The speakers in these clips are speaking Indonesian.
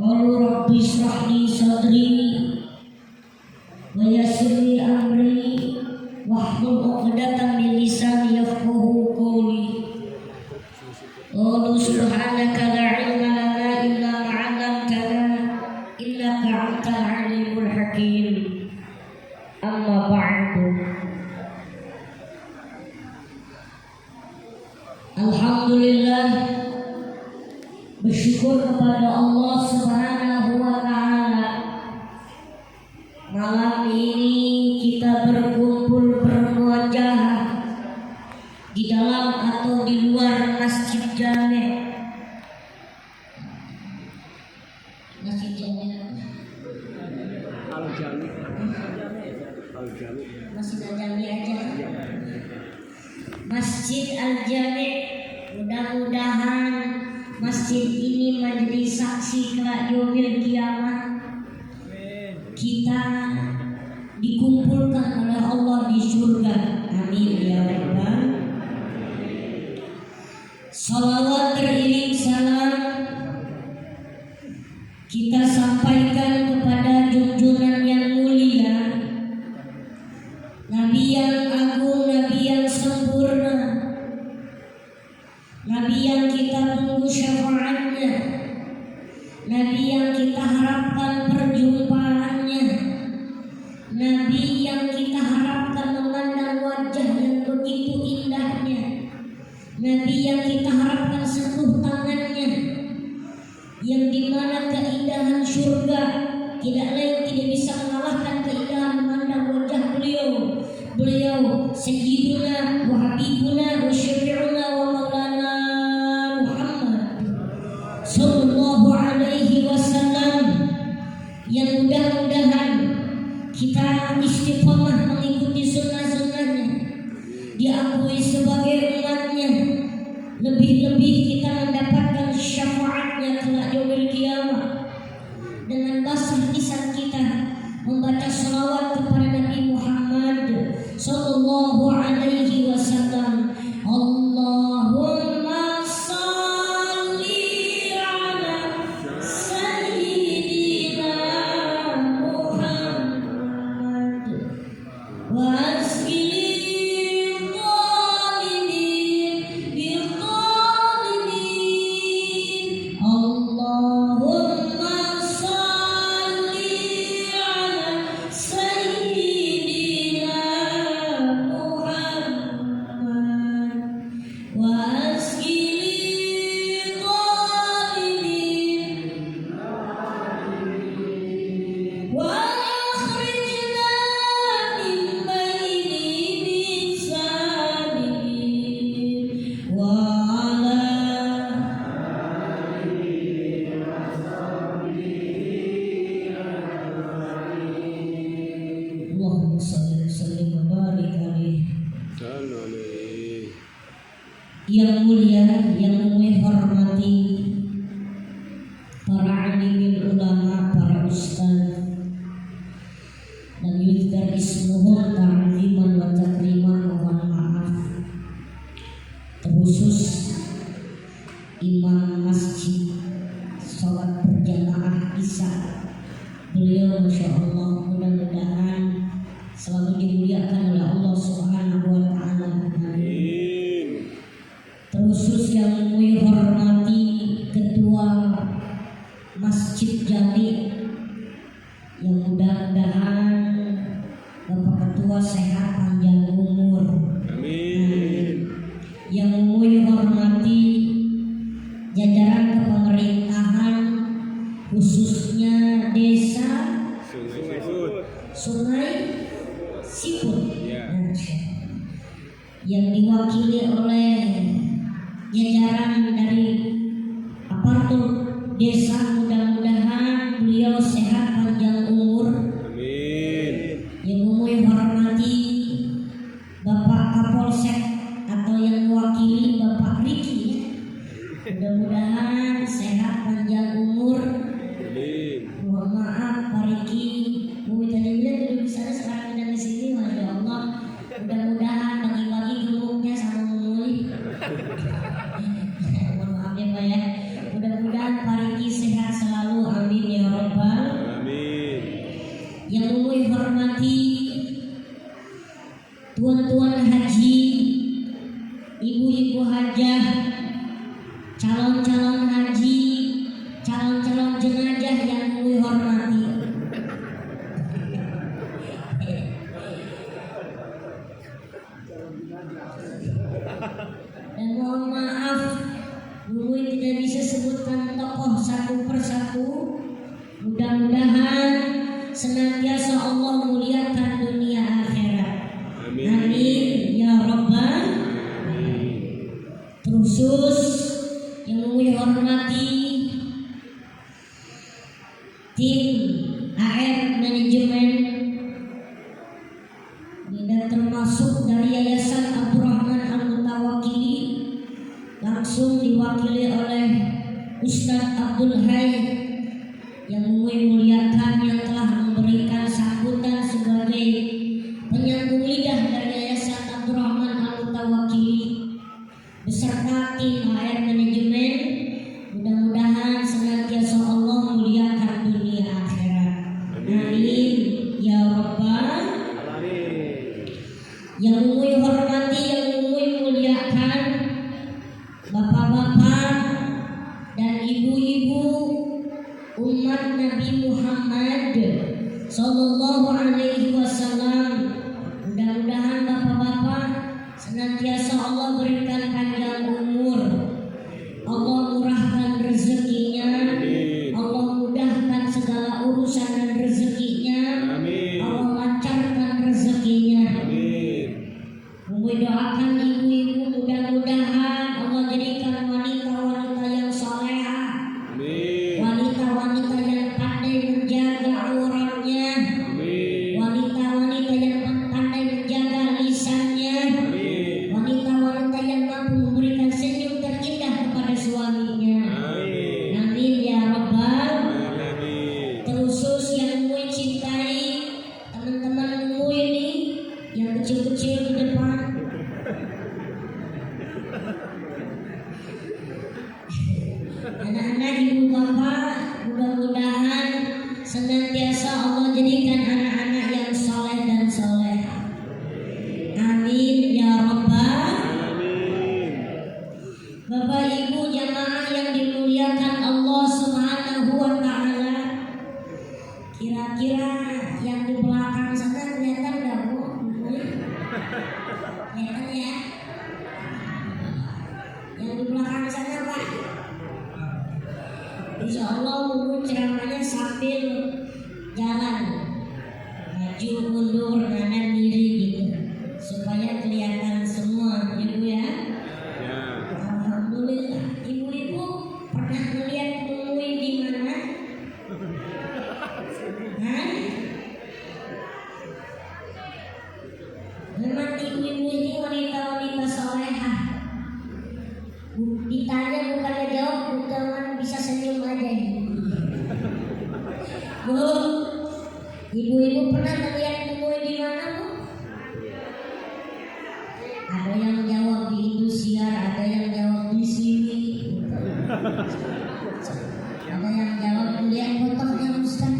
Qalu rabbi ishrah li sadri wa yassir li amri wahlul 'uqdatam min lisani yafqahu qawli. Qalu subhanaka la ilma lana illa ma 'allamtana innaka antal 'alimul hakim. Amma ba'du. Alhamdulillah, bersyukur kepada Allah Subhanahu wa Ta'ala. Malam ini kita berkumpul bermuajah di dalam atau di luar Masjid Jami'. Masjid Jami' Al-Jami. Masjid Al-Jami' aja. Masjid Al-Jami'. Mudah-mudahan masjid ini menjadi saksi kelak yaumil kiamat. Kita dikumpulkan oleh Allah di surga. Amin ya rabbal. Salawat beriring salam kita sampaikan kepada junjungan yang mulia, Nabi yang agung, Nabi yang sempurna, Nabi yang kita tunggu syafaatnya, Nabi yang kita harapkan perjumpaannya, Nabi yang kita harapkan memandang wajah yang begitu indahnya, Nabi yang kita harapkan sentuh tangannya, yang dimana keindahan surga tidak lain tidak bisa mengalahkan keindahan memandang wajah beliau. Beliau Sayyiduna wa Habibuna wa Syafi'una wa Maulana Muhammad sallallahu alaihi wasallam, yang mudah-mudahan kita istiqomah mengikuti sunnah-sunnahnya, diakui sebagai umatnya, lebih-lebih kita mendapatkan syafaatnya kelak yaumil kiamat. Dengan basah lisan kita membaca salawat kepada Nabi Muhammad sallallahu alaihi wasallam. Allahumma salli ala sayyidina Muhammad wa asqil zalimin bil zalimin. Allahumma salli ala sayyidina Muhammad wa asqil zalimin wa akhrijna min baini bisabihin wa ala Allahumma salli wa sallim wa barik alaihi. Yang mulia, yang kami hormati para alimil ulama, para ustaz, dan yudhkar ismuhum ta'ziman wa takriman, mohon maaf terkhusus imam masjid sholat berjamaah isya. Beliau Masya Allah mudah-mudahan selalu dimuliakan oleh Allah Subhanahu wa Ta'ala. Amin. Terkhusus yang kami hormati Ketua Masjid Jami', yang mudah-mudahan Bapak Ketua sehat panjang umur. Amin. Yang kami hormati jajaran kepemerintahan, khususnya desa Sungai Siput, Ya. yang diwakili oleh jajaran dari aparatur desa. Mudah-mudahan beliau sehat panjang umur. Amin. Yang kami hormati Bapak Kapolsek atau yang mewakili Bapak Riki, mudah-mudahan sehat panjang umur. Amin. Mohon maaf Pak Riki, Bumi tadinya duduk di sana, sekarang kita di sini. Masya Allah, mudah-mudahan bagi-bagi gemuknya sama memulih. Mohon maaf ya Pak ya. Mudah-mudahan Pak Riki sehat selalu, amin calon-calon haji, calon-calon jenazah yang kami hormati. Dan mohon maaf, dulu tidak bisa sebutkan tokoh satu persatu. Mudah-mudahan senantiasa Allah muliakan dunia akhirat. Amin ya Rabbal. Terkhusus yang kami hormati tim AR Manajemen dan termasuk dari Yayasan Abdurrahman Al-Mutawakili, langsung diwakili oleh Ustadz Abdul Hai yang kami muliakan, yang telah memberikan sambutan sebagai penyambung lidah dari Yayasan Abdurrahman Al-Mutawakili beserta tim AR Manajemen. Mudah-mudahan senantiasa Allah muliakan dunia akhirat. Amin ya Rabbal. Yang kami hormati, yang kami muliakan, bapak-bapak dan ibu-ibu umat Nabi Muhammad Sallallahu Alaihi Wasallam. Mudah-mudahan bapak-bapak senantiasa Allah berikan panjang umur, Allah murahkan rezekinya, Allah mudahkan segala urusan dan rezekinya, Allah lancarkan rezekinya. Kami doakan ibu-ibu, mudah-mudahan Allah jadikan wanita-wanita yang salehah, wanita-wanita yang pandai menjaga auratnya, wanita-wanita yang pandai menjaga lisannya, wanita-wanita yang mampu memberikan senyum terindah kepada suaminya. Amin ya Rabbal. Terkhusus yang kami cintai, teman-teman kami ini yang kecil-kecil di depan, anak-anak ibu bapak, mudah-mudahan senantiasa Allah jadikan anak-anak yang soleh dan soleh. Amin ya Rabbal. Bapak ibu jamaah yang dimuliakan Allah Subhanahu wa Ta'ala, kira-kira yang di belakang sana kelihatan nggak Bu? Kelihatan ya? Yang di belakang sana Pak, insya Allah Bu ceramahnya sambil jalan, maju mundur kanan kiri gitu, supaya kelihatan semua ibu ya. Alhamdulillah. Ibu-ibu pernah melihat Mui di mana? Memang ibu-ibu ini wanita-wanita solehah. Ditanya bukannya jawab, bukan bisa senyum aja. Bu, ibu-ibu pernah melihat Mui di mana Bu? Ada yang jawab di Indosiar, ada yang jawab di sini, ada yang jawab melihat fotonya Ustaz.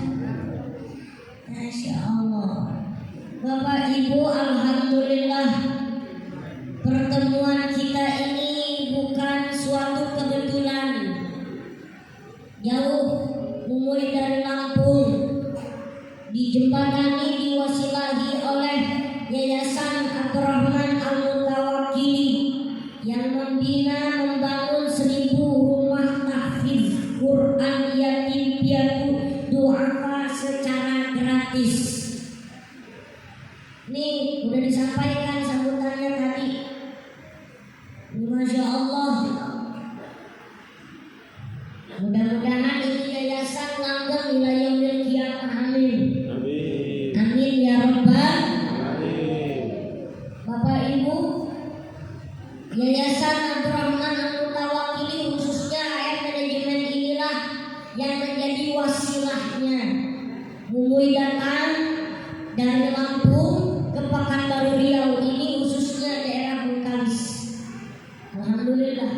Masya Allah. Bapak Ibu, alhamdulillah pertemuan kita ini bukan suatu kebetulan. Jauh mulai dari Lampung, dijembatani, diwasilahi oleh Yayasan Abdurrahman Al-Mutawakili yang membina membangun 1000 rumah tahfiz Quran yatim piatu duafa secara gratis. Nih udah disampaikan sambutannya tadi. Masya Allah. Mudah-mudahan ini yayasan langgeng wilayah milkian. Amin. Amin ya Rabbal. Bapak Ibu, Yayasan Abdurrahman Al-Mutawakili khususnya AR Manajemen inilah yang menjadi wasilahnya. Mui datang dari Lampung ke Pekanbaru Riau ini khususnya daerah Bengkalis. Alhamdulillah.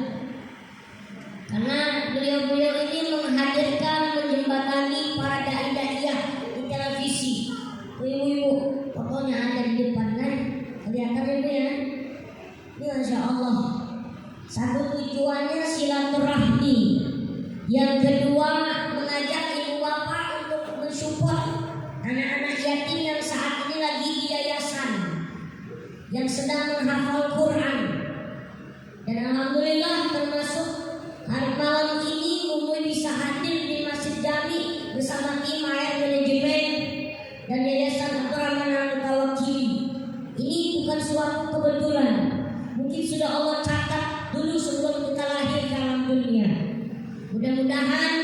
Karena beliau-beliau ini menghadirkan, menjembatani para dai-daiyah di televisi. Ibu-ibu, pokoknya ada di depan kan? Kelihatan itu ya. Ini Masya Allah. Satu tujuannya silaturahmi. Yang kedua mengajak ibu bapak untuk mensupport anak-anak yatim yang saat ini lagi di yayasan, yang sedang menghafal Quran. Dan alhamdulillah termasuk hari malam ini Umum bisa hadir di Masjid Jami bersama tim AR Manajemen dan Yayasan Abdurrahman Al-Mutawakkil. Ini bukan suatu kebetulan. Mungkin sudah Allah catat dulu sebelum kita lahir ke alam dunia. Mudah-mudahan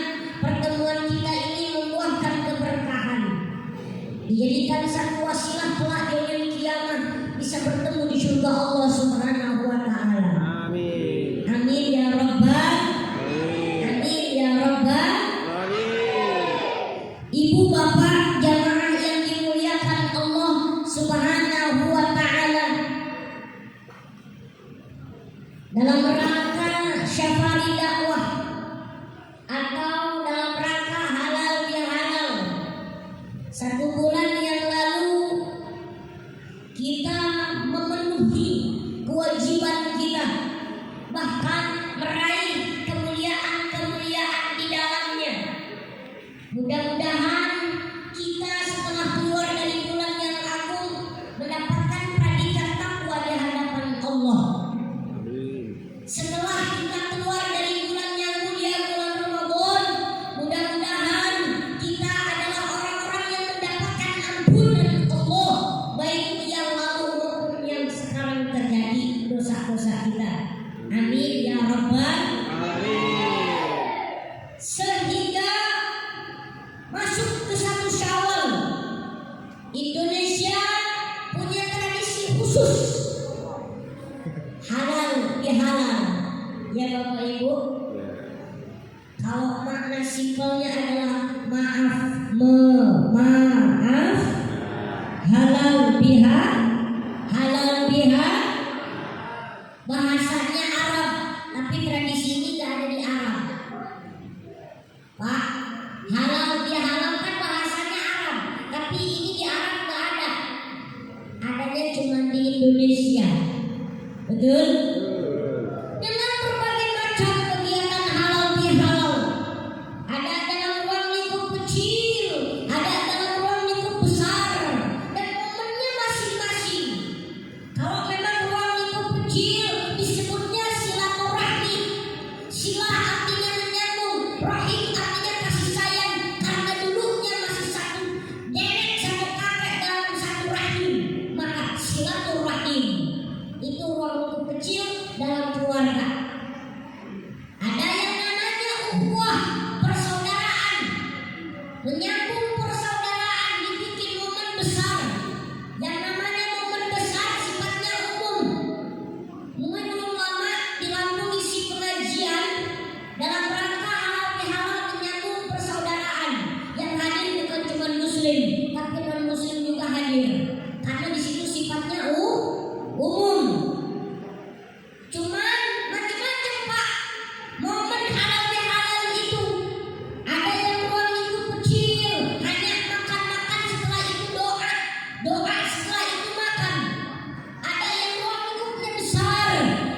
pertemuan kita ini membuahkan keberkahan, dijadikan satu wasilah kelak yaumil kiamah bisa bertemu di surga Allah Subhanahu wa taala. Amin. Amin ya rabbal. Amin ya rabbal. Ibu bapak jamaah yang dimuliakan Allah Subhanahu wa taala, dalam rangka syafari dakwah atau dalam rangka halal bihalal, 1 bulan yang lalu kita memenuhi kewajiban kita, bahkan meraih kemuliaan-kemuliaan di dalamnya. Mudah-mudahan kita setelah keluar dari bulan yang agung mendapatkan predikat takwa di hadapan Allah. Setelah kita keluar dari bulan yang mulia, bulan Ramadan, mudah-mudahan kita adalah orang-orang yang mendapatkan ampunan Allah, baik yang lalu maupun yang sekarang terjadi dosa-dosa kita. Amin ya rabbal. Sehingga masuk ke 1 Syawal, Indonesia punya tradisi khusus halal bihalal. Ya Bapak Ibu, kalau makna simpelnya adalah maaf halal biha bahasanya Arab, tapi tradisi ini gak ada di Arab, Pak. Halal bihalal kan bahasanya Arab, tapi ini di Arab gak ada, adanya cuma di Indonesia. Betul? Dengan berbagai macam kegiatan halal bihalal, ada dalam ruang lingkup kecil, ada dalam ruang lingkup besar, dan momennya masing-masing. Kalau memang ruang lingkup kecil disebutnya silaturahmi. Sila artinya menyambung, rahim artinya kasih sayang, karena dulunya masih satu nenek satu kakek dalam satu rahim, maka silaturahim itu ruang lingkup kecil dalam keluarga. Ada yang namanya ukhuwah, persaudaraan. Menyambung persaudaraan dibikin momen besar. Yang namanya momen besar sifatnya umum. Mungkin ulama di Lampung isi pengajian dalam rangka halal bihalal menyambung persaudaraan. Yang hadir bukan cuma muslim, tapi non muslim juga hadir. Karena di situ sifatnya umum. Cuman macam-macam Pak momen halal bihalal itu. Ada yang ruang lingkup kecil, hanya makan-makan setelah itu doa setelah itu makan. Ada yang ruang lingkupnya besar,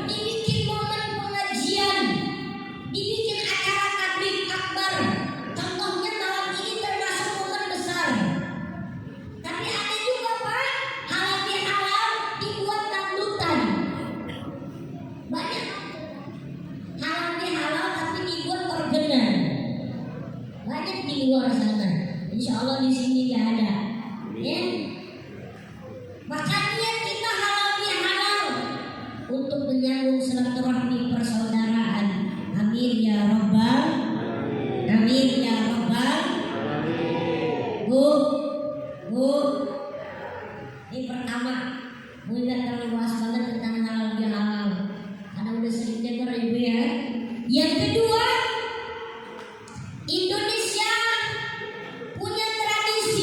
dibikin momen pengajian, dibikin acara tabligh akbar. Contohnya malam ini termasuk momen besar. Tapi ada juga Pak halal bihalal dibuat dangdutan. Banyak halal bihalal tapi dibuat organan. Banyak di luar sana. Insya Allah di sini nggak ada. Ya. Maka niat kita halal bihalal untuk menyambung silaturahmi persaudaraan. Amin ya rabbal. Amin ya rabbal. Bu, ini pertama, Bu nggak terlalu luas banget tentang halal bihalal, karena udah sering dengar Ibu ya. Yang kedua, Indonesia punya tradisi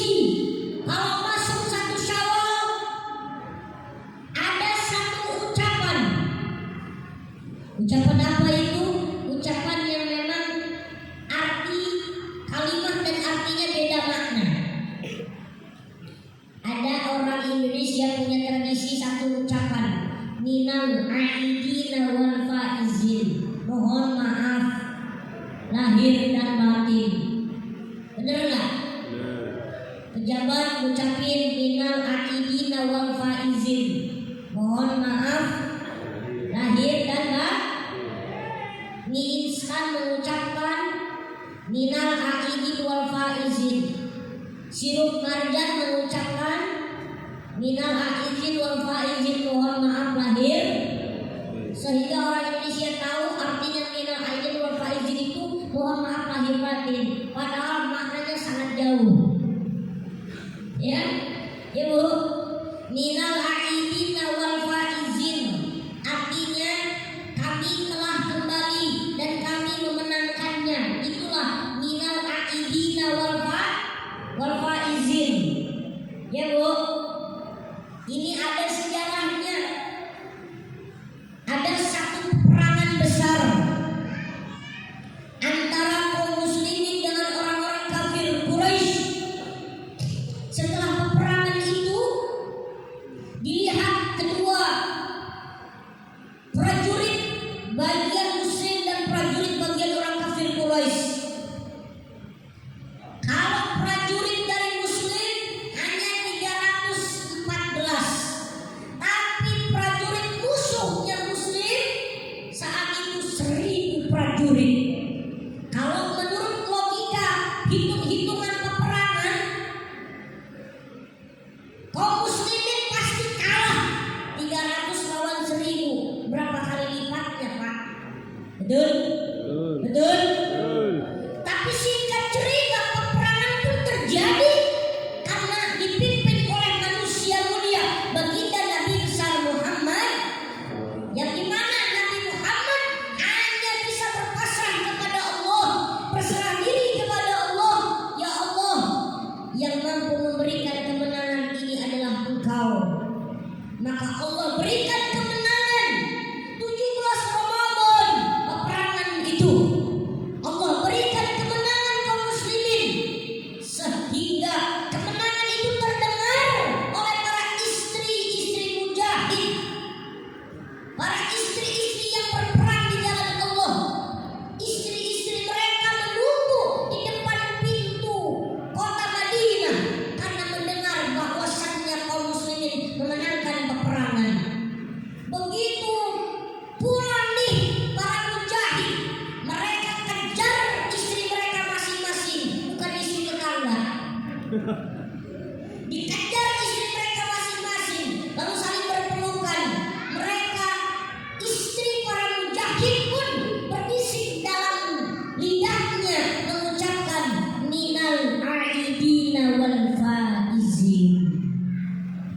lahir dan batin. Bener nggak? Benar. Pejabat ngucapin minal aidina wal faizin. Mohon maaf lahir dan batin. Mie instan mengucapkan minal aidin wal faizin. Sirup marjan mengucapkan minal aidin wal faizin. Mohon maaf lahir. Sehingga orang Indonesia tahu artinya minal aidin wal faizin itu mohon maaf lahir batin. Padahal maknanya sangat jauh. Ya, Ibu, minal aidin wal faizin artinya kami telah kembali dan kami memenangkannya. Itulah minal aidin wal faizin. Ya Bu, ini ada sejarahnya. Ada satu peperangan besar antara kaum muslimin dengan orang-orang kafir Quraisy. Setelah peperangan itu dilihat kedua prajurit bagian muslim dan prajurit bagian orang kafir Quraisy. Kalau prajurit dari muslim hanya 314, tapi prajurit musuhnya muslim saat itu 1000 prajurit. Kalau menurut logika hitung-hitungan peperangan, kaum muslimin pasti kalah. 300 lawan 1000, berapa kali lipatnya, Pak? Betul? Betul. Betul? Betul. Tapi singkat cerita peperangan pun terjadi karena dipimpin oleh manusia mulia baginda Nabi besar Muhammad, yang dimana Nabi Muhammad hanya bisa berpasrah kepada Allah, berserah diri kepada Allah. Ya Allah, yang mampu memberikan kemenangan ini adalah Engkau. Maka Allah berikan kemenangan 17 Ramadan peperangan itu. Allah berikan kemenangan kaum muslimin sehingga kemenangan itu terdengar oleh para istri-istri mujahid, para istri-istri yang berperang di jalan Allah. Istri-istri mereka menunggu di depan pintu kota Madinah karena mendengar bahwasannya kaum muslimin memenangkan peperangan. Begitu pulang nih para mujahid, mereka kejar istri mereka masing-masing, bukan istri tetangga. Dikejar istri mereka masing-masing, lalu saling berpelukan. Mereka, istri para mujahid pun berbisik dalam lidahnya mengucapkan minal aidina wal faizin.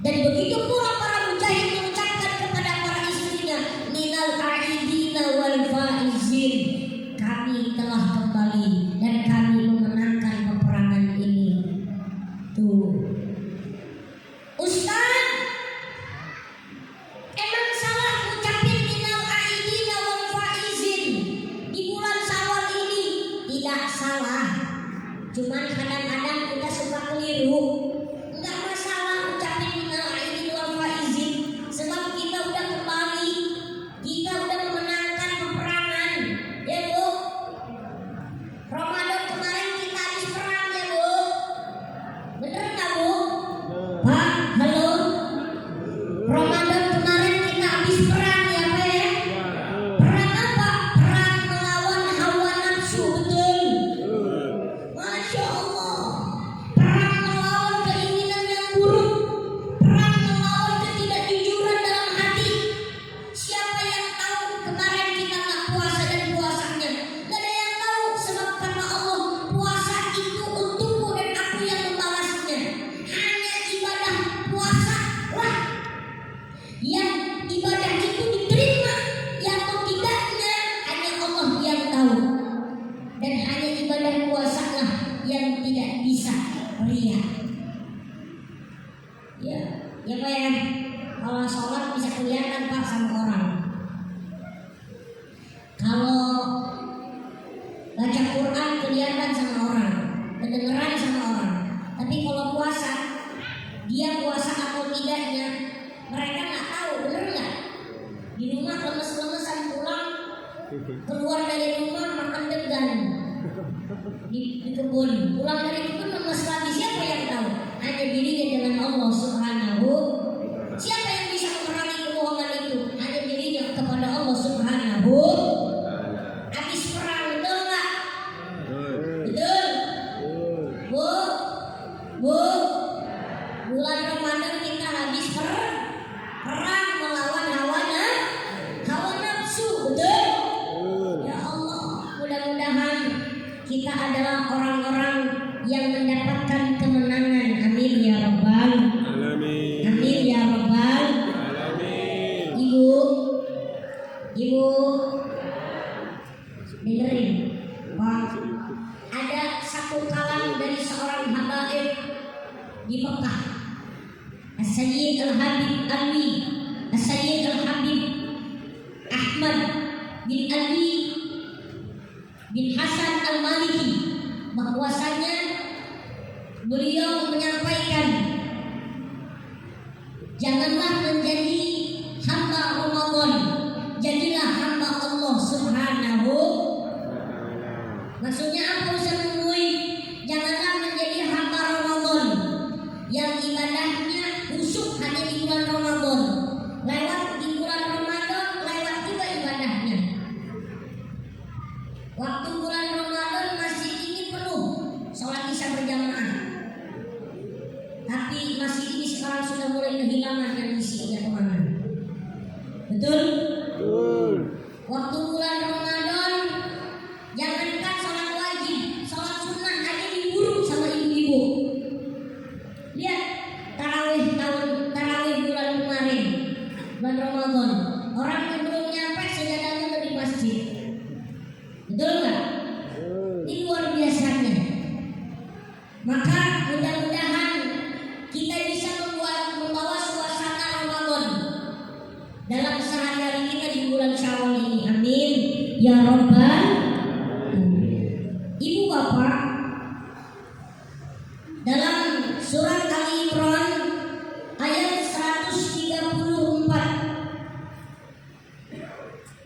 Dan begitu pula para mujahid mengucapkan kepada para istrinya minal aidina wal faizin. Kami telah kembali dan kami memenangkan peperangan ini. Tuh, Ustaz, emang salah ngucapin minal aidina wal faizin di bulan Syawal ini? Tidak salah, cuman kadang-kadang kita suka keliru. Enggak masalah ucapin minal aidin wal faizin, sebab kita udah kembali, kita udah memenangkan peperangan. Ya Bu, Ramadan kemarin kita habis perang ya Bu. Bener nggak Bu? Pak, halo. Ramadan kemarin kita habis perang ya Pak ya. Perang apa? Perang melawan hawa nafsu, betul? Masya Allah. Perang melawan keinginan yang buruk, perang melawan ketidakjujuran dalam hati. Siapa yang tahu kemarin kita nggak puasa dan puasanya? Gak ada yang tahu, sebab karena Allah puasa itu untukku dan aku yang membalasnya. Hanya ibadah puasa lah yang ibadah itu diterima, yang tidaknya hanya Allah yang tahu. Dan hanya ibadah puasa lah yang tidak bisa lihat. Ya Pak ya, kalau sholat bisa kelihatan Pak sama orang. Kalau baca Quran kelihatan sama orang, kedengeran sama orang. Tapi kalau puasa, dia puasa atau tidaknya mereka nggak tahu, bener nggak? Di rumah lemes-lemesan pulang, keluar dari rumah makan degan. di kebun. Pulang dari kebun lemes lagi, siapa yang tahu? Hanya dirinya dengan Allah Subhanahu. Siapa yang bisa memerangi kebohongan itu? Hanya dirinya kepada Allah Subhanahu. Habis perang, betul nggak? Betul. Bu, bu, bulan Ramadan kita habis perang melawan hawa nafsu, betul? Ya Allah, mudah-mudahan kita adalah orang-orang yang mendapatkan kemenangan. Amin ya Rabbal Alamin. Amin ya Rabbal. Alamin. Ibu, dengerin, Pak. Ada satu kalam dari seorang habaib di Mekah, As-Sayyid Al-Habib Alwi, As-Sayyid Al-Habib Ahmad bin Alwi bin Hasan Al-Maliki, bahwasanya beliau menyampaikan, janganlah menjadi hamba Ramadan, jadilah hamba Allah Subhanahu. Maksudnya apa Ustaz Mui? Janganlah menjadi hamba Ramadan yang ibadahnya khusyuk hanya di bulan Ramadan. Lewat di bulan Ramadan, lewat juga ibadahnya. Waktu bulan Ramadan masjid ini penuh sholat isya berjamaah. Tapi masjid ini sekarang sudah mulai kehilangan yang isinya kemana? Betul? Betul. Waktu bulan Ramadan, jangankan sholat wajib, sholat sunnah aja diburu sama ibu-ibu. Lihat tarawih bulan kemarin, bulan Ramadan, orang yang belum nyampe sejadahnya udah di masjid. Betul nggak? Ini luar biasanya. Maka mudah-mudahan kita bisa membawa suasana Ramadan dalam sehari-hari kita di bulan Syawal ini. Amin ya Rabbal. Ibu bapak, dalam surat Ali Imran ayat 134,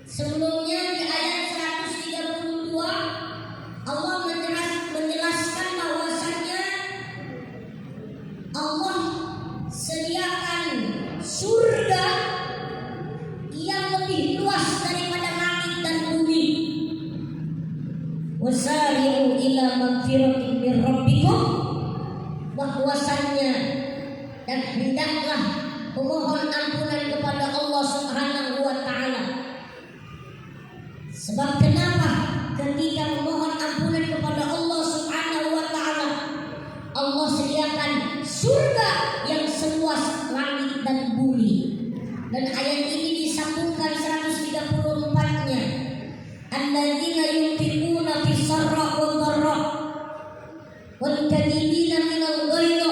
sebelumnya di ayat 132 Allah menjelaskan bahwasanya Allah sediakan surga yang lebih luas daripada langit dan bumi. Wasari'u ila magfiratin min rabbikum, bahwasanya dan hendaklah memohon ampunan kepada Allah Subhanahu wa taala. Sebab kenapa? Ketika memohon ampunan kepada Allah Subhanahu wa taala, Allah sediakan surga yang seluas langit dan bumi. Dan ayat ini disambungkan 134-nya. Alladzina yunfiquna fis sarra wad dharra wal kadhibina minal ghaidh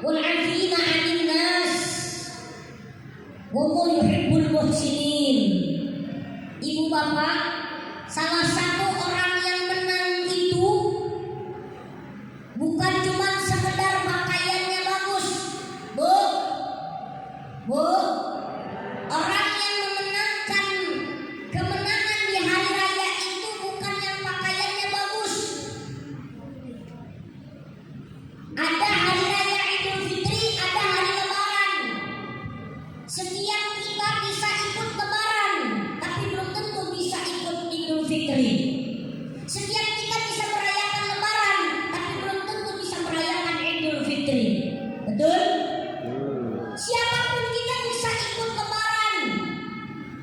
wal 'afina 'anil nas wallahu yuhibbul muhsinin. Ibu bapak, salah satu orang yang menang itu bukan cuma sekedar pakaiannya bagus, bu. Orang yang memenangkan kemenangan di hari raya itu bukan yang pakaiannya bagus. Ada hari raya Idul Fitri, ada hari Lebaran. Setiap kita bisa ikut Lebaran, tapi belum tentu bisa ikut Idul Fitri. Setiap kita bisa merayakan Lebaran, tapi belum tentu bisa merayakan Idul Fitri. Betul? Siapapun kita bisa ikut Lebaran.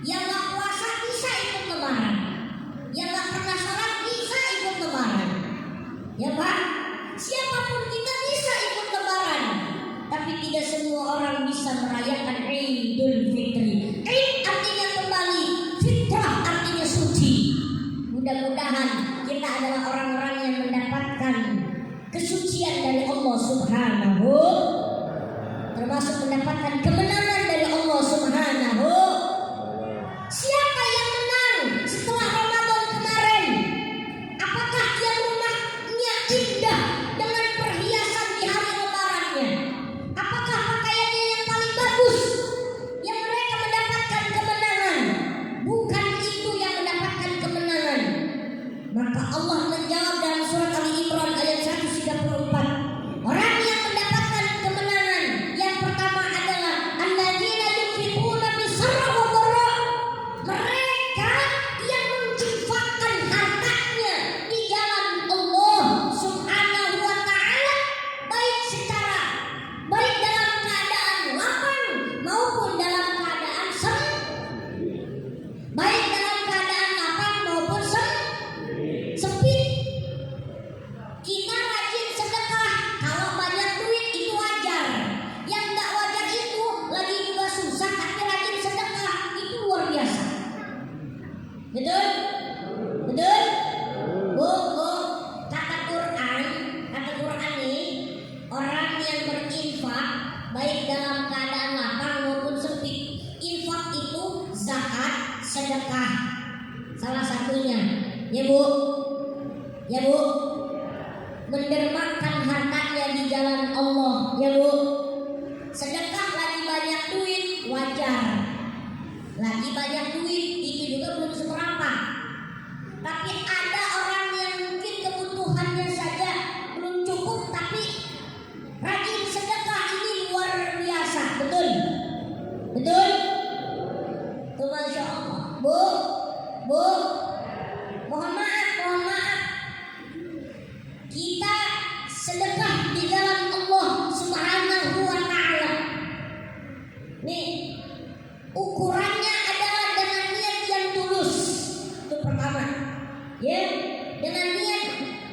Yang gak puasa bisa ikut Lebaran. Yang gak pernah sholat bisa ikut Lebaran. Ya Pak? Siapapun kita bisa ikut Lebaran, tapi tidak semua orang bisa merayakan Idul Fitri. Id artinya kembali, fitrah artinya suci. Mudah-mudahan kita adalah orang-orang yang mendapatkan kesucian dari Allah Subhanahu, termasuk mendapatkan kemenangan dari Allah Subhanahu. Siapa yang menang setelah Ramadan kemarin? Apakah yang rumahnya indah dengan perhiasan di hari Lebarannya? Apakah pakaiannya yang paling bagus yang mereka mendapatkan kemenangan? Bukan itu yang mendapatkan kemenangan. Maka Allah menjawab dalam surat Ali 34. Orang yang mendapatkan kemenangan yang pertama adalah alladzina yunfiquna bisarra wa dharra. Mereka yang menginfakkan hartanya di jalan Allah Subhanahu wa taala, baik dalam keadaan lapang maupun dalam keadaan sempit. Kita rajin sedekah, kalau banyak duit itu wajar. Yang tidak wajar itu lagi juga susah tapi rajin sedekah, itu luar biasa. Betul? Betul? Bu, kata Quran ini, orang yang berinfak baik dalam keadaan lapang maupun sempit. Infak itu zakat, sedekah, salah satunya. Ya bu, mendermakan hartanya di jalan Allah. Ya bu, sedekah lagi banyak duit wajar. Lagi banyak duit itu juga belum seberapa. Tapi ada orang yang mungkin kebutuhannya saja belum cukup tapi rajin sedekah, ini luar biasa. Betul? Betul? Tuh Masya Allah. Bu, mohon maaf. Kita sedekah di jalan Allah Subhanahu wa taala. Nih, ukurannya adalah dengan niat yang tulus. Itu pertama. Ya, dengan niat.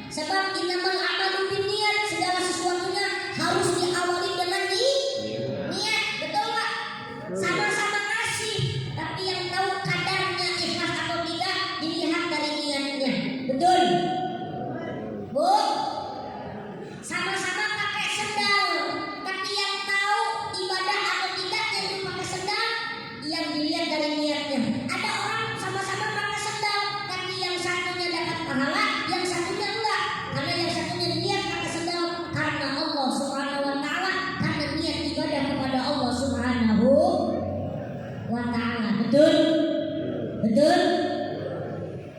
Sebab innamal a'malu binniyat, segala sesuatunya harus diawali dengan niat. Betul Pak? Sama-sama ngasih, tapi yang tahu kadarnya ikhlas atau tidak dilihat dari niatnya. Betul? Bu, sama-sama pakai sendal, tapi yang tahu ibadah atau tidaknya itu pakai sendal yang dilihat dari niatnya. Ada orang sama-sama pakai sendal, tapi yang satunya dapat pahala, yang satunya enggak. Karena yang satunya niat pakai sendal karena Allah Subhanahu wa taala, karena niat ibadah kepada Allah Subhanahu wa taala. Betul? Betul?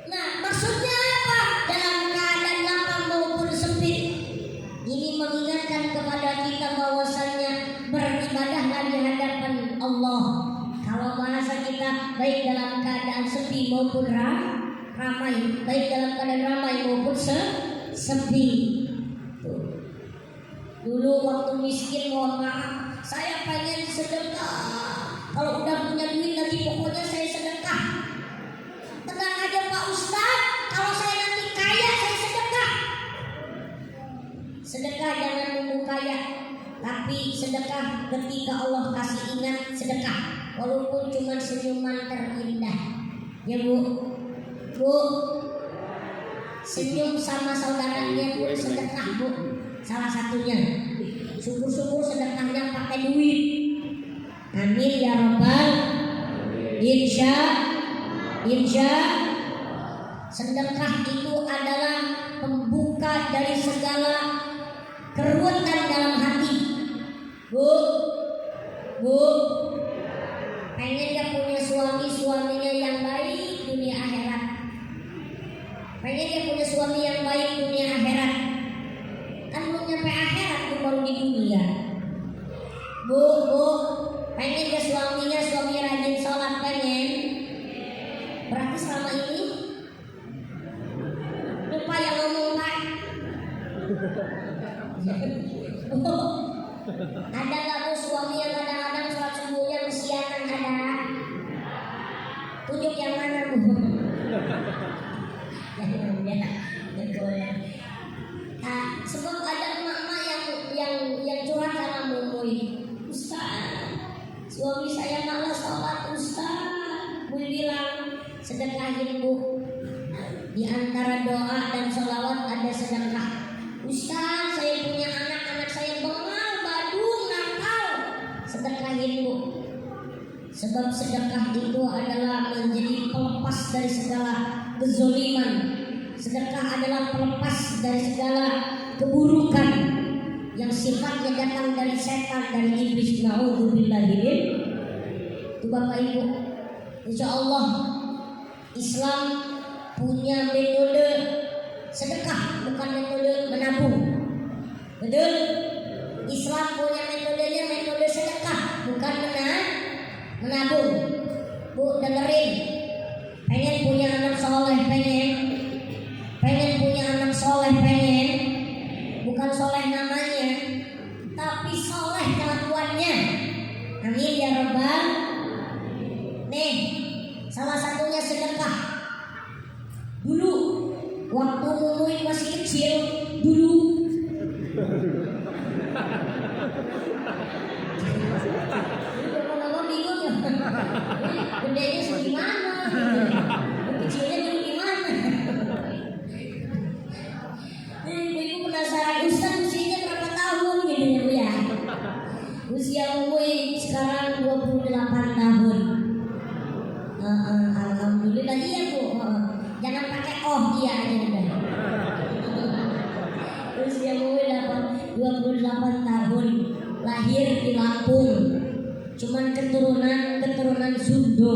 Nah, maksudnya apa? Dalam keadaan lapang maupun sempit. Ini mengingatkan kepada kita bahwasannya beribadahlah di hadapan Allah. Kalau bahasa kita baik dalam keadaan sepi maupun ramai, baik dalam keadaan ramai maupun sepi. Dulu waktu miskin, mohon maaf, saya pengen sedekah. Kalau udah punya duit lagi pokoknya saya sedekah. Tenang aja Pak Ustaz, kalau saya nanti kaya saya sedekah. Sedekah jangan nunggu kaya, tapi sedekah ketika Allah kasih ingat sedekah, walaupun cuma senyuman terindah. Ya bu, senyum sama saudaranya pun sedekah bu, salah satunya. Syukur-syukur sedekahnya pakai duit. Amin ya Rabbal. Insya sedekah itu adalah pembuka dari segala keruwetan dalam hati. Bu, pengen gak punya suaminya yang baik dunia akhirat? Pengen gak punya suami yang baik dunia akhirat? Kan belum nyampe akhirat tuh, baru di dunia. Bu, pengen gak suami rajin sholat? Pengen? Berarti selama ini lupa yang ngomong Pak. Ada gak bu suami yang kadang-kadang sholat subuhnya kesiangan? Ada? Tunjuk yang mana bu? Sebab ada emak-emak yang curhat sama Mumui. Ustaz, suami saya malas sholat Ustaz. Bu bilang sedekahin bu. Di antara doa dan sholawat ada sedekah. Ustaz, saya punya anak saya bengal, badung, nakal. Sedekahin bu. Sebab sedekah itu adalah menjadi pelepas dari segala kezoliman. Sedekah adalah pelepas dari segala keburukan yang sifatnya datang dari setan, dari iblis. Na'udzubillahi. Itu Bapak Ibu, insya Allah Islam punya metode sedekah, bukan metode menabung. semuanya. Amin ya Rabbal. Nih, salah satunya sedekah. Dulu waktu Mumuy masih kecil, dulu kalau bingung ya, gedenya segimana, kecilnya dulu gimana? Ibu penasaran, Ustaz usianya berapa tahun gitu ya Bu ya? Usia Mumuy sekarang 28 tahun. Alhamdulillah iya Bu. Jangan pakai iya aja udah. Usia Mumuy 28 tahun. Lahir di Lampung. Cuman keturunan Sundo.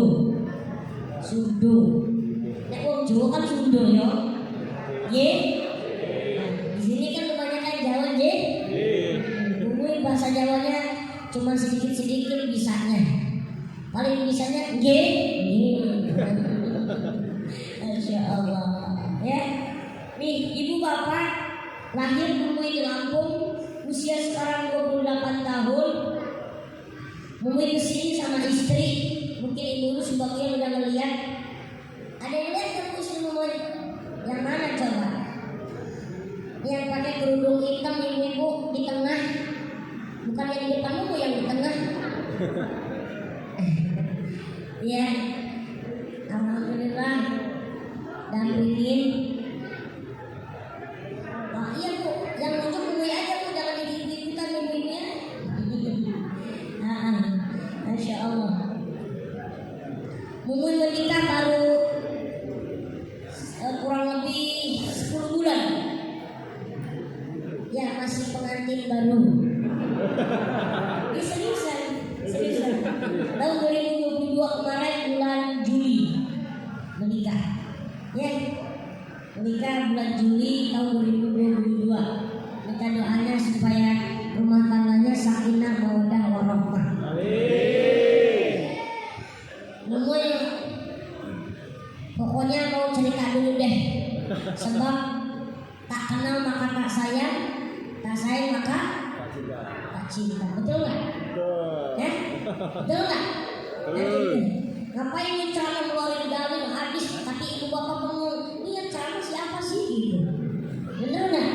Nek wong Jawa kan Sundo ya. Ye. Di sini kan kebanyakan Jawa ye. Mumuy bahasa Jawanya cuman sedikit-sedikit bisanya. Paling bisanya ye. Masya Allah. Ya. Nih ibu bapak lahir Mumuy di Lampung. Usia sekarang 28 tahun. Mumuy kesini sama istri. Mungkin ibu sebagian udah ngeliat. Ada yang lihat kan istri Mumuy? Yang mana coba? Yang pakai kerudung hitam ibu-ibu di tengah. Bukan yang di depan Mumuy, yang di tengah. Ya. Alhamdulillah. Dampingin. Iya Bu, yang nunjuk Mumuy aja Bu, jangan diikutan ibu-ibunya. Masya Allah. Mumuy menikah baru kurang lebih 10 bulan. Ya masih pengantin baru. Ini seriusan. Tahun 2022 kemarin bulan Juli menikah. Ya, menikah bulan Juli tahun 2022. Minta doanya supaya rumah tangganya sakinah mawaddah warahmah. Mumuy pokoknya mau cerita dulu deh. Sebab tak kenal maka tak sayang, tak sayang maka tak cinta. Betul nggak? Ya? Betul nggak? Ngapain ini ceramah ngeluarin dalil habis, tapi ibu bapak bengong. Ini yang ceramah siapa sih gitu? Bener nggak?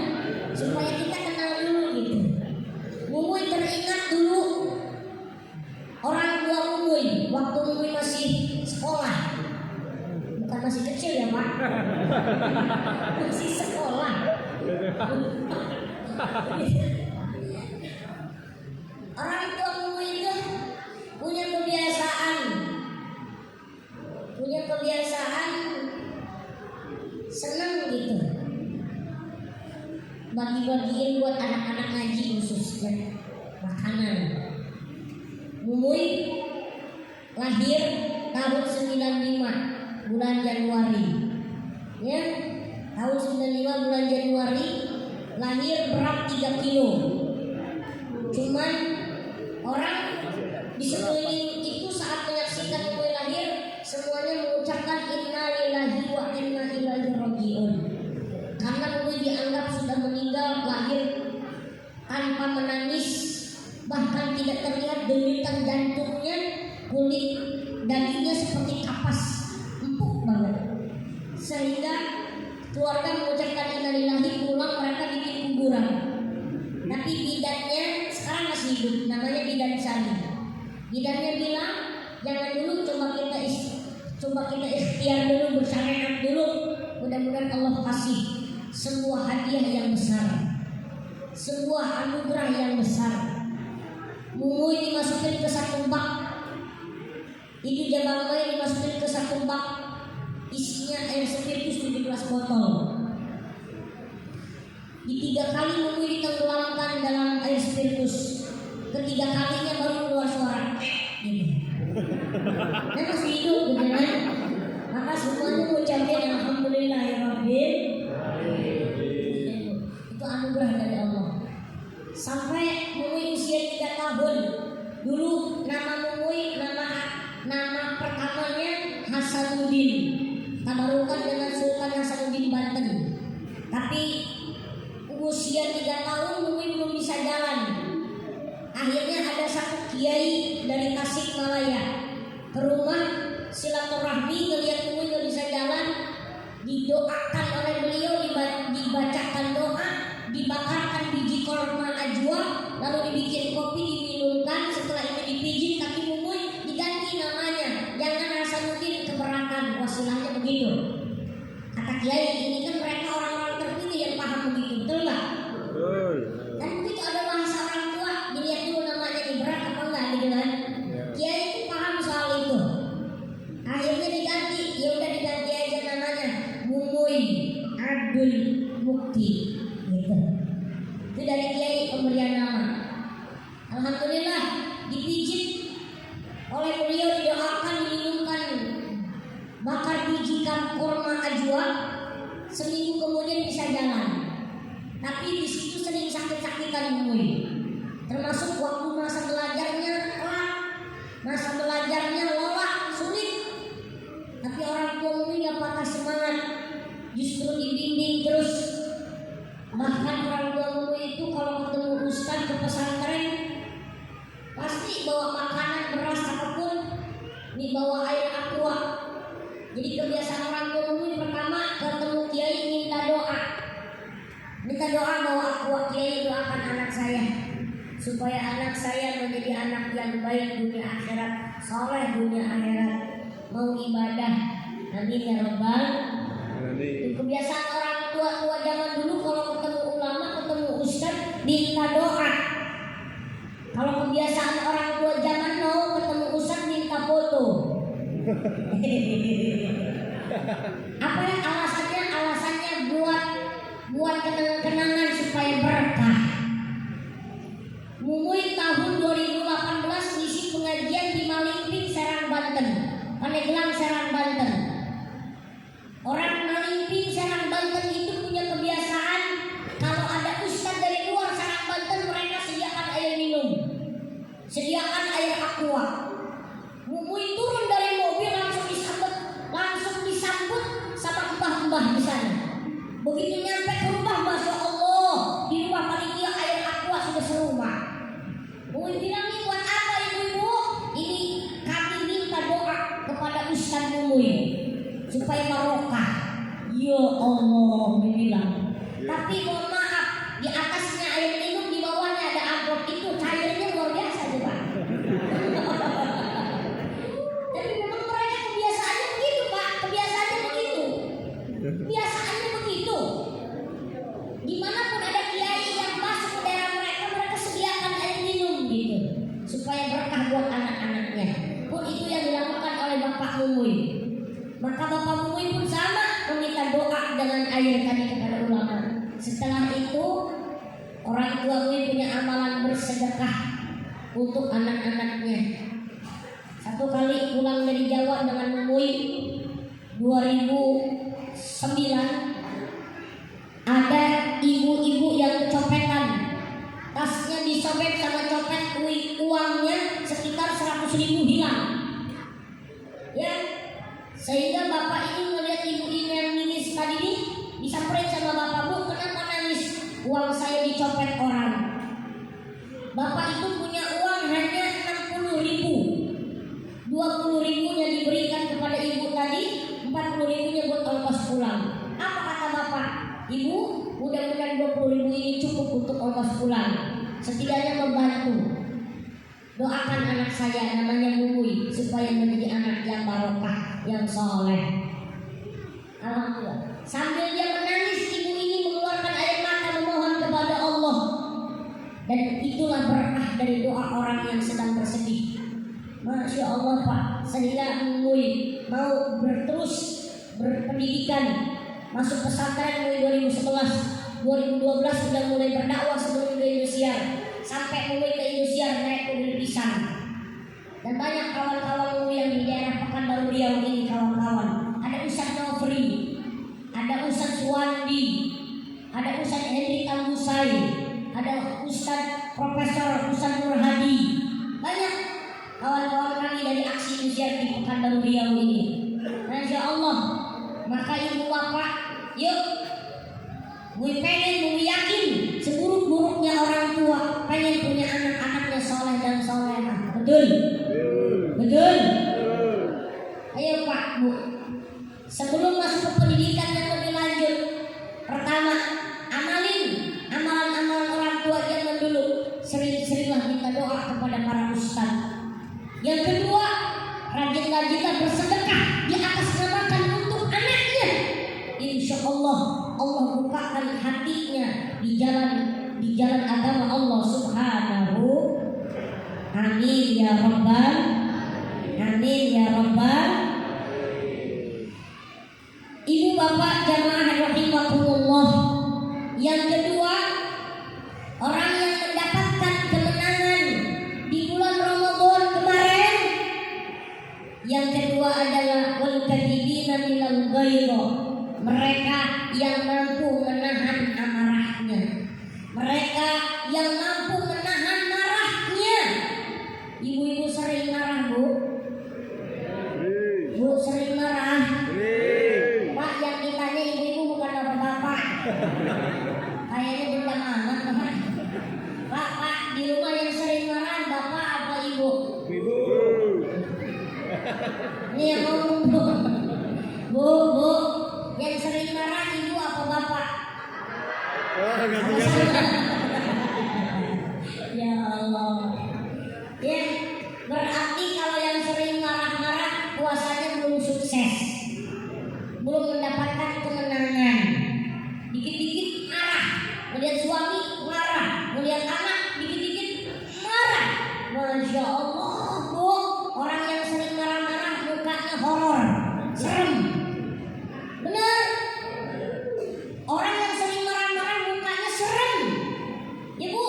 Supaya kita kenal dulu gitu. Mumuy teringat dulu orang tua Mumuy waktu Mumuy masih sekolah. Bukan masih kecil ya Pak? Masih sekolah. Orang tua Mumuy itu punya kebiasaan senang gitu. Bagi-bagiin buat anak-anak ngaji khususnya makanan. Mumuy lahir tahun 95 bulan Januari. Ya, tahun 95 bulan Januari lahir berat 3 kilo. Cuman orang di sekeliling itu saat menyaksikan Mumuy lahir semuanya mengucapkan inna lillahi wa inna ilaihi raji'un. Karena Mumuy dianggap sudah meninggal lahir tanpa menangis, bahkan tidak terlihat denyutan jantungnya, kulit dagingnya seperti kapas, empuk banget. Sehingga keluarga mengucapkan inna lillahi, pulang mereka bikin kuburan. Tapi bidannya sekarang masih hidup, namanya bidan Sani. Bidannya bilang jangan dulu, coba kita ikhtiar dulu, bersyariat dulu. Mudah-mudahan Allah kasih sebuah hadiah yang besar, sebuah anugerah yang besar. Mumuy dimasukin ke satu bak. Itu jabang Mumuy dimasukin ke satu bak, isinya air spiritus 17 botol. Di 3 kali Mumuy ditenggelamkan dalam air spiritus. Ketiga kalinya baru keluar suara. Dia masih hidup gitu kan. Maka semuanya mengucapkan alhamdulillahirabbil. Itu anugerah dari Allah. Sampai Mumuy usia 3 tahun. Dulu nama Mumuy, nama pertamanya Hasanuddin. Tabarukan dengan Sultan Hasanuddin Banten. Tapi usia 3 tahun Mumuy belum bisa jalan. Akhirnya ada satu kiai dari Tasikmalaya ke rumah silaturahmi, ngeliat Umuy gak bisa jalan, didoakan oleh beliau, dibacakan doa, dibakarkan biji korma ajwa, lalu dibikin kopi, diminumkan. Setelah itu dipijit kaki Umuy, diganti namanya, jangan Hasanuddin keberatan, wasilahnya begitu. Kata kiai, ini kan mereka orang-orang terpilih yang paham begitu, betul nggak? Betul. Dan begitu ada bahasa orang tua, dilihat dulu namanya ini berat apa enggak gitu kan. Kiai itu paham soal itu. Akhirnya diganti, ya udah diganti aja namanya Umuy Abdul Mukti gitu. Itu dari kiai pemberian nama. Alhamdulillah dipijit oleh beliau, didoakan, diminumkan bakar biji korma ajwa. Seminggu kemudian bisa jalan. Tapi di situ sering sakit-sakitan Umuy. Termasuk waktu masa belajarnya kelak, masa belajarnya lelah, sulit. Tapi orang tua Umuy gak patah semangat, justru dibimbing terus. Bahkan orang tua Umuy itu kalau ketemu ustaz ke pesantren pasti bawa makanan, beras apapun, dibawa air aqua. Jadi kebiasaan orang tua Umuy pertama ketemu kiai minta doa. Minta doa bawa aqua, kiai doakan anak saya supaya anak saya menjadi anak yang baik dunia akhirat, soleh dunia akhirat, mau ibadah. Amin ya rabbal. Itu kebiasaan orang tua zaman dulu kalau ketemu ulama, ketemu ustaz minta doa. Kalau kebiasaan orang tua zaman now ketemu ustaz minta foto. Apa ya alasannya? Alasannya buat kenang-kenangan supaya berkah. Umuy tahun 2018 ngisi pengajian di Malingping, Serang, Banten. Pandeglang, Serang, Banten. Orang Malingping, Serang, Banten itu punya kebiasaan kalau ada ustaz dari luar Serang, Banten, mereka sediakan air minum, sediakan air aqua. Umuy turun dari mobil langsung disambut sama mbah-mbah di sana. Begitu nyampe ke rumah, masya Allah, di rumah panitia air aqua sudah serumah. Umuy bilang, ini buat apa ibu-ibu? Ini kami minta doa kepada Ustaz Umuy supaya barokah. Ya Allah, bilang. Tapi mohon maaf, di atasnya air minum, di bawahnya ada amplop, itu cairnya luar biasa juga. Tapi memang mereka kebiasaannya begitu, Pak. Kebiasaannya begitu. Kebiasaannya begitu. Dimanapun ada kiai yang masuk ke daerah mereka, mereka sediakan air minum gitu, supaya berkah buat anak-anaknya. Pun itu yang dilakukan oleh Bapak Umuy. Maka Bapak Umuy pun sama, meminta doa dengan air tadi kepada ulama. Setelah itu orang tua Umuy punya amalan bersedekah untuk anak-anaknya. Satu kali pulang dari Jawa dengan Umuy 2009, ada ibu-ibu yang kecopetan, tasnya disobek sama copet, uangnya sekitar 100.000 hilang. Ya, sehingga bapak ini melihat ibu ini yang nangis tadi ini, disamperin sama bapak, Bu, kenapa nangis? Uang saya dicopet orang. Bapak itu punya uang hanya 60.000, 20.000-nya diberikan kepada ibu tadi, 40.000-nya buat ongkos pulang. Apa kata bapak? Ibu, mudah-mudahan 20.000 ini cukup untuk ongkos pulang, setidaknya membantu. Doakan anak saya namanya Umuy supaya menjadi anak yang barokah, yang soleh. Alhamdulillah. Sambil dia menangis, ibu ini mengeluarkan air mata memohon kepada Allah. Dan itulah berkah dari doa orang yang sedang bersedih. Masya Allah Pak. Sehingga Umuy mau terus berpendidikan, masuk pesantren mulai 2011, 2012 sudah mulai berdakwah sebelum ke Indosiar. Sampai mulai ke Indosiar naik mobil pisang. Dan banyak kawan-kawan Umuy yang di daerah Pekanbaru Riau ini, kawan-kawan. Ada Ustaz Nofri, ada Ustaz Suwandi, ada Ustaz Hendrik Al-Musai, ada Ustaz Profesor Ustaz Nur Hadi. Banyak kawan-kawan kami dari aksi Indosiar di Pekanbaru Riau ini. Masya Allah. Maka ibu bapak, yuk, gue pengen, gue yakin seburuk-buruknya orang tua pengen punya anak-anaknya soleh. dan solehah. Betul? Betul? Ayo Pak, Bu. Sebelum masuk ke pendidikan yang lebih lanjut, pertama, amalin amalan-amalan orang tua zaman dulu. Sering-seringlah minta doa kepada para ustaz. Yang kedua, rajin-rajinlah bersedekah di atas namakan untuk anaknya. Insya Allah bukakan hatinya di jalan agama Allah Subhanahu. Amin ya Rabbal. Amin ya Rabbal. Ibu bapak jamaah rahimakumullah. Yang kedua, orang yang mendapatkan kemenangan di bulan Ramadan kemarin. Yang kedua adalah wal kadhibina minal ghaidh. Mereka yang mampu menahan amarahnya. Mereka yang mampu menahan marahnya. Ibu-ibu sering marah, Bu? Bu sering marah? Pak, yang ditanya ibu-ibu bukan bapak-bapak. Kayaknya dendam amat, Pak. Pak, di rumah yang sering marah bapak apa ibu? Ini yang ngomong, Bu. Bu, yang sering marah ibu apa bapak? Ya Allah. Ya, berarti kalau yang sering marah-marah puasanya belum sukses, belum mendapatkan kemenangan. Dikit-dikit marah, melihat suami marah, melihat anak dikit-dikit marah. Masya Allah, Bu, orang yang sering marah-marah mukanya horor, serem. Benar? Orang yang sering marah-marah mukanya serem. Ya Bu,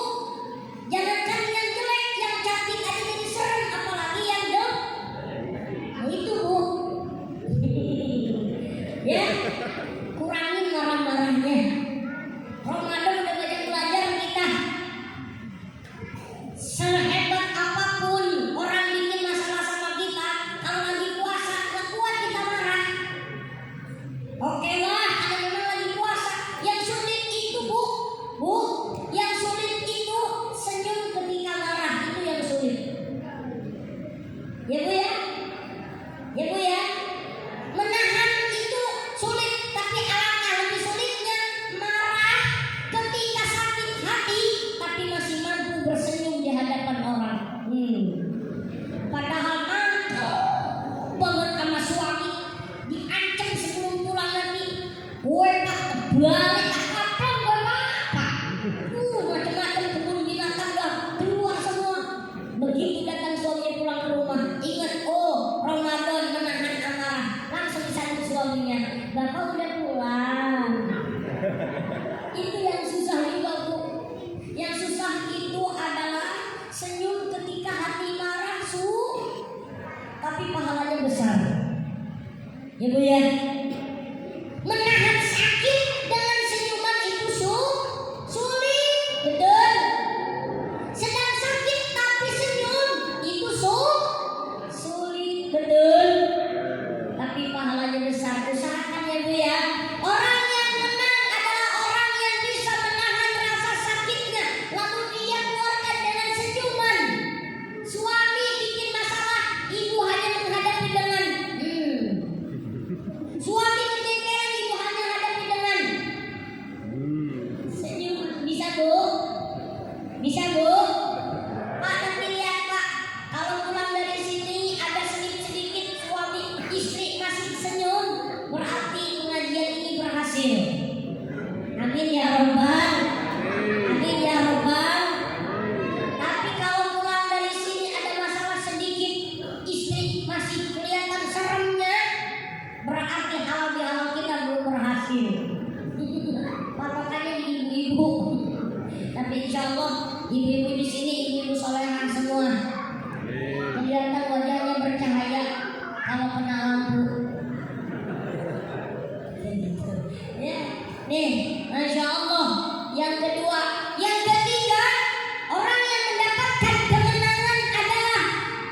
jangankan yang jelek, yang cantik aja jadi serem, apalagi yang jelek. Nah itu Bu. Ya, kurangin marah-marahnya. Ramadan udah banyak belajar kita. Sehebat apapun orang bikin masalah sama kita, kalau lagi puasa nggak kuat kita marah. Oke lah, ada memang lagi puasa. Yang sulit itu Bu, yang sulit itu senyum ketika marah, itu yang sulit. Ya Bu ya, ya Bu ya. Menahan itu sulit, tapi alangkah lebih sulitnya marah ketika sakit hati, tapi masih mampu bersenyum di hadapan orang. Padahal mantap banget sama suami, diancam sebelum pulang nanti. Gue tak balik, tak apa, gue apa? Macam-macam kebun binatang dah keluar semua. Begitu datang suaminya pulang ke rumah, ingat Ramadan menahan amarah, langsung disambut suaminya. Bapak udah pulang. Itu yang susah juga Bu. Yang susah itu adalah senyum ketika hati marah, tapi pahalanya besar. Ya Bu ya. Menahan sakit dengan senyuman itu sulit, betul. Sedang sakit tapi senyum itu sulit, betul. Tapi pahalanya besar. Usahakan ya Bu ya. Orang yang menang adalah orang yang bisa menahan rasa sakitnya, lalu dia keluarkan dengan senyuman. Suami bikin masalah, ibu hanya menghadapi dengan suami kejengkelan, ibu hanya hadapi dengan senyum. Bisa Bu? Bisa Bu? Pak, nanti lihat Pak, kalau pulang dari sini ada sedikit-sedikit suami istri masih senyum, berarti pengajian ini berhasil. Amin ya Rabbal. Amin ya Rabbal. Tapi kalau pulang dari sini ada masalah sedikit, istri masih kelihatan seremnya, berarti halal kita belum berhasil. Patokannya di ibu-ibu. Tapi insya Allah ibu-ibu di sini ibu-ibu solehah semua. Kelihatan wajahnya bercahaya kalau kena lampu. Ya, nih, masya Allah. Yang kedua, yang ketiga, orang yang mendapatkan kemenangan adalah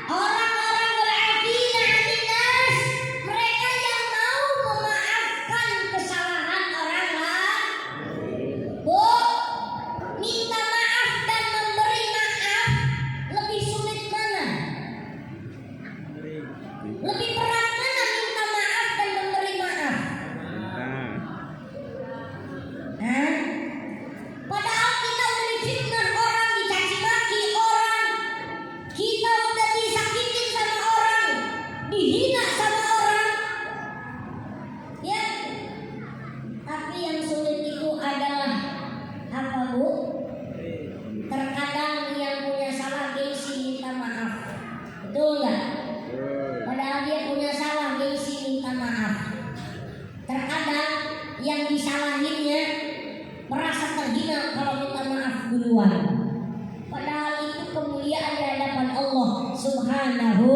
orang-orang wal-'afina 'anil nas. Mereka yang mau memaafkan kesalahan orang lain. Bu, minta maaf dan memberi duluan. Padahal itu kemuliaan di hadapan Allah Subhanahu.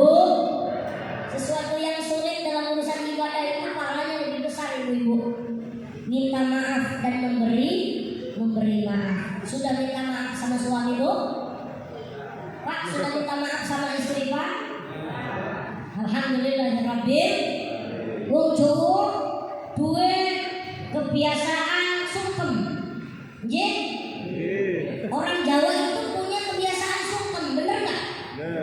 Sesuatu yang sulit dalam urusan ibadah itu pahalanya lebih besar, ibu-ibu. Minta maaf dan memberi maaf. Sudah minta maaf sama suami, Bu? Pak, sudah minta maaf sama istri, Pak? Alhamdulillahirabbil. Wong Jawa duwe kebiasaan sungkem. Nggih? Orang Jawa itu punya kebiasaan sungkem, bener nggak?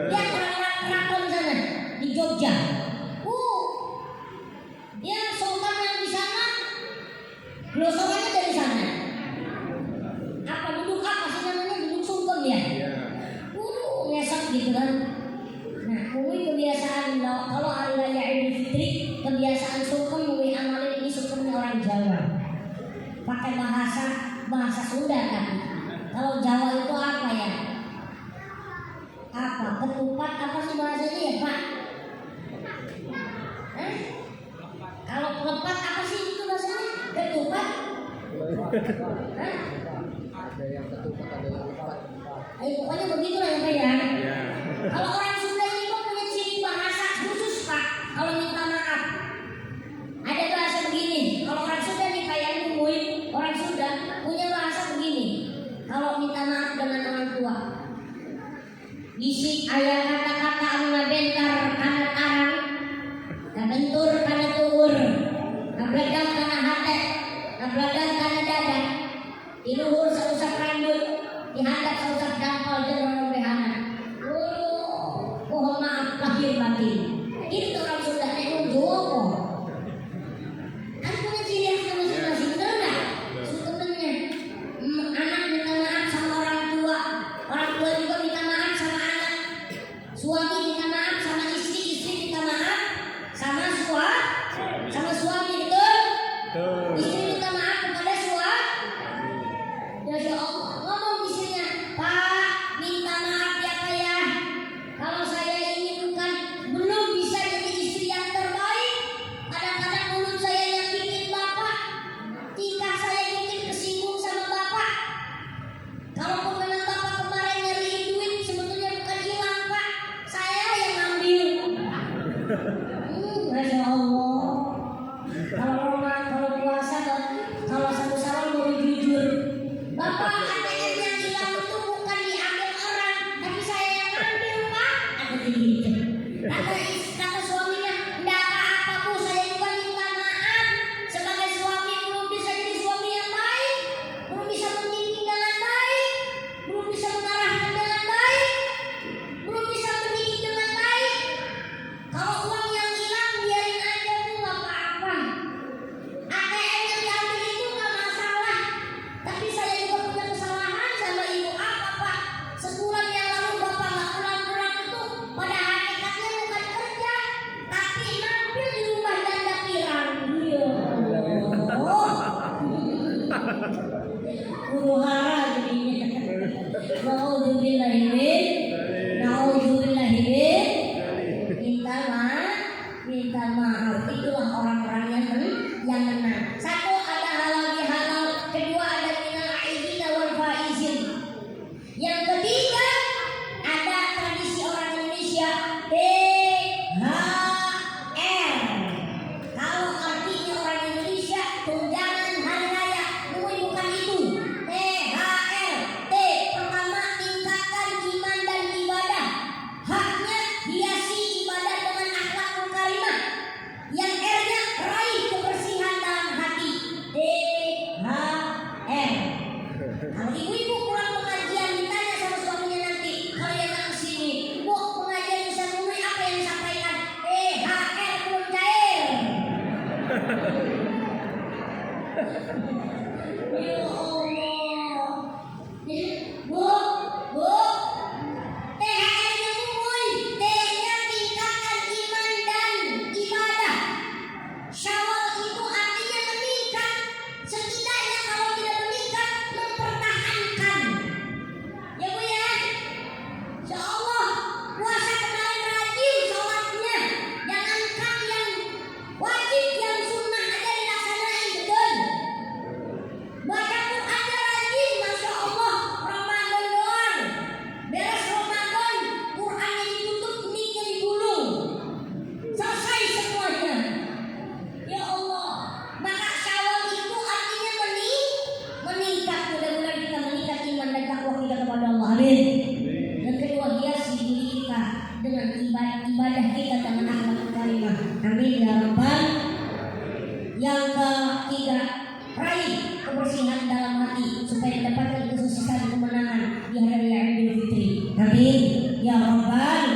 Lihat orang-orang keraton sana di Jogja. Dia sultan yang di sana, glosokannya dari sana. Apa duduk apa sih namanya, duduk sungkem ya? Ngesek gitu kan. Nah, mungkin kebiasaan kalau hari raya Idul Fitri, kebiasaan sungkem mungkin amalin ini sungkemnya orang Jawa. Pakai bahasa Sunda kan. Kalau Jawa itu apa ya? Apa? Ketupat apa sih bahasanya ya, Pak? Kalau ketupat apa sih itu bahasanya? Ketupat? Ada yang ketupat, ada yang ketupat. Pokoknya begitulah ya, Pak ya. Kalau orang Sunda ini kok punya ciri bahasa khusus, Pak. Kalau minta maaf, ada bahasa begini. Kalau orang Sunda nih kayak Mumuy, orang Sunda punya bahasa begini. Kalau minta maaf dengan orang tua, bisik ayah kata-kata anu ngabentar kana tarang, ngabentur kana tuur, ngabladang kana hate, ngabladang kana dada, diluhur sausap rambut, dihandap sausap dampal jeung behana. Mohon maaf lahir batin. Itu orang Sunda nek wong Jawa kok. Kan punya ciri khas masing-masing, bener enggak? Sebenarnya anak minta maaf sama orang tua juga minta maaf sama anak. Suami minta maaf sama istri minta maaf sama suami, betul? Istri minta maaf kepada suami. Ya Allah, ngomong istrinya, Pak, minta maaf ya Pak ya. Kalau saya ini belum bisa jadi istri yang terbaik. Kadang-kadang mulut saya yang bikin Bapak, tingkah saya bikin kesinggung sama Bapak. Kalau memang Bapak kemarin nyariin duit, sebetulnya bukan hilang Pak, saya yang ngambil. Masya Allah. Kalau puasa, kalau satu salam baru jujur. Bapak, ATM yang hilang itu bukan diambil orang, tapi saya yang ngambil Pak. Ada gitu. Kata suaminya, enggak apa-apa Bu, saya juga minta maaf. Sebagai suami belum bisa jadi suami yang baik, belum bisa membimbing dengan baik, belum bisa mengarahkan dengan baik, belum bisa mendidik dengan baik. Kalau uang yang hilang biarin aja Bu, enggak apa-apa. ATM yang diambil itu enggak masalah. Tapi saya juga punya kesalahan sama ibu. Apa Pak? Sebulan yang lalu Bapak enggak pulang-pulang itu pada hakikatnya bukan kerja, tapi nampil di rumah janda pirang. Iya. Huru hara jadinya. Naudzubillahi. Minta maaf. Itulah orang-orang yang menang. Satu, ada halal bihalal. Kedua, ada minal aidin wal faizin. Yang ketiga, ada tradisi orang Indonesia, THR. Kalau artinya orang Indonesia, tunjangan hari raya, bukan itu. THR. T, pertama, tingkatkan iman dan ibadah. Haknya hiasi ibadah dengan akhlakul karimah. Yang R-nya raih kebersihan dalam hati. THR. Kalau ibu-ibu pulang pengajian ditanya sama suaminya nanti, kalau yang datang sini, Bu, pengajian bisa mulai apa yang disampaikan? THR belum cair. Ya Allah. Bu, THR-nya mulai. T-nya tingkatkan iman dan ibadah. Syawal itu artinya meningkat. Setidaknya kalau tidak meningkat, mempertahankan. Amin. Yang kedua, hiasi diri kita dengan ibadah kita dengan akhlak karimah. Amin ya rabbal. Yang ketiga, raih kebersihan dalam hati supaya mendapatkan kesuksesan kemenangan di hari raya Idul Fitri. Amin ya rabbal.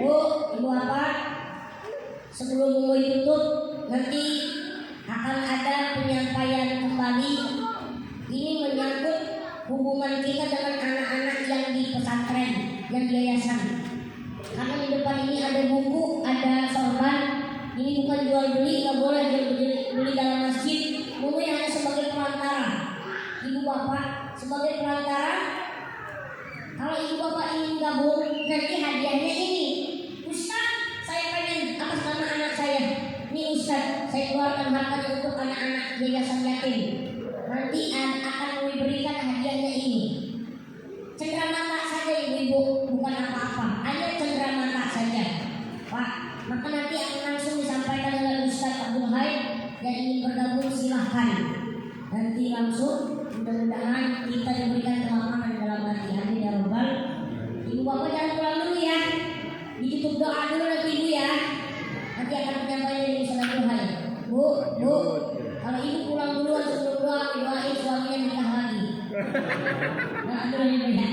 Oh, ibu bapak, sebelum mau ditutup nanti akan ada penyampaian kembali. Ini menyangkut hubungan kita dengan anak-anak yang di pesantren, yang di yayasan. Karena di depan ini ada buku, ada sorban. Ini bukan jual beli, nggak boleh jual beli dalam masjid. Buku hanya sebagai perantara. Ibu bapak sebagai perantara. Kalau ibu bapak ingin gabung, nanti hadiahnya ini. Ustaz, saya pengen atas nama anak saya. Ini Ustaz, saya keluarkan harta untuk anak-anak yayasan yatim. Nanti akan diberikan hadiahnya ini. Cenderamata saja ibu-ibu, bukan apa-apa. Hanya cenderamata saja, Pak. Maka nanti akan langsung disampaikan oleh Ustaz Abdul Haid. Yang ingin bergabung silahkan. Nanti langsung, mudah-mudahan kita diberikan kelapangan dalam hati. Amin ya rabbal. Ibu bapak jangan pulang dulu ya. Ditutup doa dulu nanti ibu ya. Nanti akan menyampaikan dari Ustaz Abdul Haid. Bu, kalau ibu pulang duluan sebelum doa, doain suaminya nikah lagi. Nah, itu lebih beda.